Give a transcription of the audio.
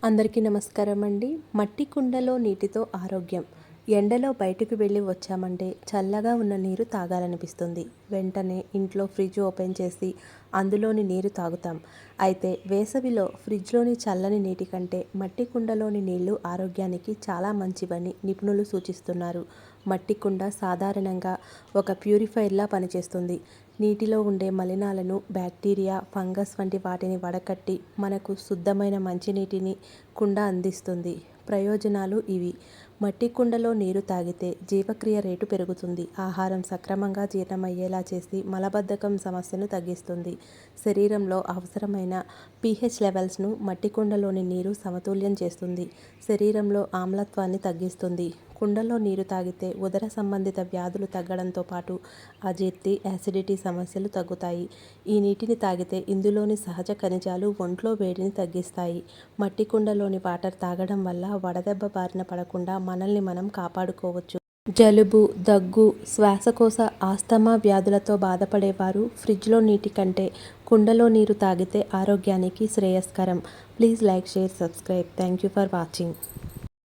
అందరికీ నమస్కారం అండి. మట్టి కుండలో నీటితో ఆరోగ్యం. ఎండలో బయటకు వెళ్ళి వచ్చామంటే చల్లగా ఉన్న నీరు తాగాలనిపిస్తుంది. వెంటనే ఇంట్లో ఫ్రిడ్జ్ ఓపెన్ చేసి అందులోని నీరు తాగుతాం. అయితే వేసవిలో ఫ్రిడ్జ్లోని చల్లని నీటి కంటే మట్టి కుండలోని నీళ్లు ఆరోగ్యానికి చాలా మంచివని నిపుణులు సూచిస్తున్నారు. మట్టి కుండ సాధారణంగా ఒక ప్యూరిఫైర్లా పనిచేస్తుంది. నీటిలో ఉండే మలినాలను, బ్యాక్టీరియా, ఫంగస్ వంటి వాటిని వడకట్టి మనకు శుద్ధమైన మంచినీటిని కుండ అందిస్తుంది. ప్రయోజనాలు ఇవి: మట్టి కుండలో నీరు తాగితే జీవక్రియ రేటు పెరుగుతుంది. ఆహారం సక్రమంగా జీర్ణమయ్యేలా చేసి మలబద్ధకం సమస్యను తగ్గిస్తుంది. శరీరంలో అవసరమైన pH లెవెల్స్ను మట్టి కుండలోని నీరు సమతుల్యం చేస్తుంది. శరీరంలో ఆమ్లత్వాన్ని తగ్గిస్తుంది. కుండలో నీరు తాగితే ఉదర సంబంధిత వ్యాధులు తగ్గడంతో పాటు అజీర్తి, యాసిడిటీ సమస్యలు తగ్గుతాయి. ఈ నీటిని తాగితే ఇందులోని సహజ ఖనిజాలు ఒంట్లో వేడిని తగ్గిస్తాయి. మట్టి కుండలోని వాటర్ తాగడం వల్ల వడదెబ్బ బారిన పడకుండా మనల్ని మనం కాపాడుకోవచ్చు. జలుబు, దగ్గు, శ్వాసకోశ, ఆస్తమా వ్యాధులతో బాధపడేవారు ఫ్రిడ్జ్లో నీటి కంటే కుండలో నీరు తాగితే ఆరోగ్యానికి శ్రేయస్కరం. Please like, share, subscribe. Thank you for watching.